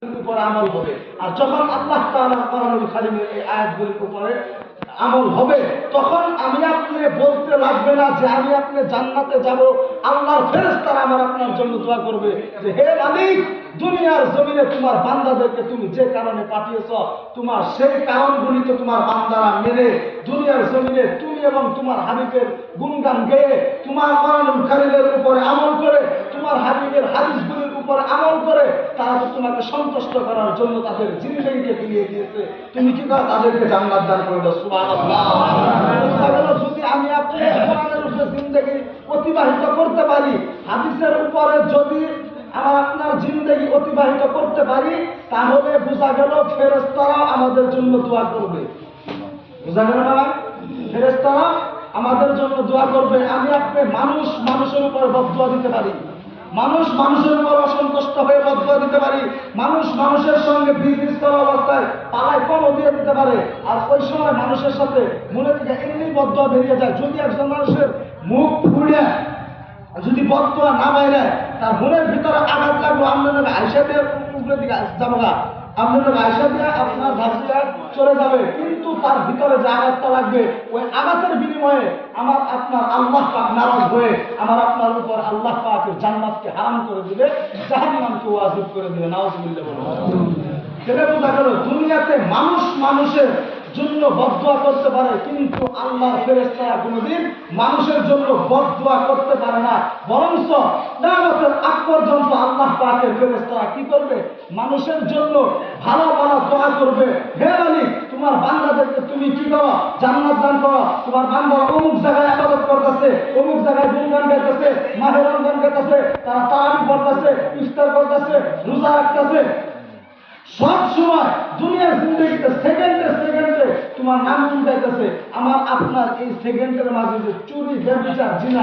উপরে আমল হবে। আর যখন আল্লাহ তাআলা কোরআনুল কারীমের এই আয়াতগুলির উপরে আমল হবে, তখন আমি আপনি বলতে লাগবে না যে আমি আপনি জান্নাতে যাব। আল্লাহর ফেরেশতারা আমার আপনার জন্য দোয়া করবে যে হে মালিক, দুনিয়ার জমিনে তোমার বান্দাদেরকে তুমি যে কারণে পাঠিয়েছ, তোমার সেই কারণগুলি তো তোমার বান্দারা মেনে দুনিয়ার জমিনে তুমি এবং তোমার হাবিবের গুণগান গেয়ে, তোমার কোরআনুল কারীমের উপরে আমল করে, তোমার হাবিবের হাদিসগুলির উপরে আমল করে তারা তো তোমাকে সন্তুষ্ট করার জন্য তাদের জিন্দেগিকে বিলিয়ে দিয়েছে। তুমি কি করো? তাদেরকে জান্নাত দান করে দাও। সুবহানাল্লাহ। যদি আমি আপনি কোরআনের উপরে জিন্দেগি অতিবাহিত করতে পারি, হাদিসের উপরে যদি আমার আপনার জিন্দেগি অতিবাহিত করতে পারি, তাহলে বোঝা গেল ফেরেশতারা আমাদের জন্য দোয়া করবে। বোঝা গেল না? ফেরেশতারা আমাদের জন্য দোয়া করবে। আমি আপনি মানুষের উপর বদদুয়া দিতে পারি, মানুষ মানুষের উপর অসন্তুষ্ট হয়ে বদদুয়া দিতে পারি, মানুষের সঙ্গে বিজনেস করা অবস্থায় পালায় কমও দিয়ে দিতে পারে। আর ওই সময় মানুষের সাথে মনে থেকে এমনি বদদুয়া বেরিয়ে যায়। যদি একজন মানুষের মুখ ফুড়ে যদি বদদুয়া না বাইরে, তার মনের ভিতরে আঘাত লাগলো, আপনার আয়সা দিয়ে উপরের দিকে যাবো গা, আপনার আয়সা দিয়ে আপনার ভাবছিয়া চলে যাবে, কিন্তু তার ভিতরে যে আঘাতটা লাগবে, ওই আঘাতের বিনিময়ে আমার আপনার আল্লাহ পাক নারাজ হয়ে আমার আপনার উপর আল্লাহ পাকের জান্নাতকে হারাম করে দিবে, জাহান্নামকে ওয়াজিব করে দিবে। নাউজুবিল্লাহ বলুন। সেটা বোঝা গেল দুনিয়াতে মানুষের জন্য বদদুয়া করতে পারে, কিন্তু আল্লাহর ফেরেশতারা কোনোদিন মানুষের জন্য বদদুয়া করতে পারে না। বরঞ্চ কিয়ামতের আগ পর্যন্ত আল্লাহ পাকের ফেরেশতারা কি করবে? মানুষের জন্য ভালো ভালো দোয়া করবে। হে মালিক, তোমার বান্দাদেরকে তুমি কি করো? জান্নাত দান করো। তোমার বান্দারা অমুক জায়গায় ইবাদত করতেছে, অমুক জায়গায় গুণগান গাইতেছে, মাহে রমজান গাইতেছে, তারা তারাবি পড়তেছে, ইফতার করতেছে, রোজা রাখতেছে, সব সময় দুনিয়ার জিন্দগিতে সেকেন্ডে তোমার নাম উল্টাইতেছে। আমার আপনার এই সেকেন্ডের মাঝে যে চুরি, ব্যভিচার, জিনা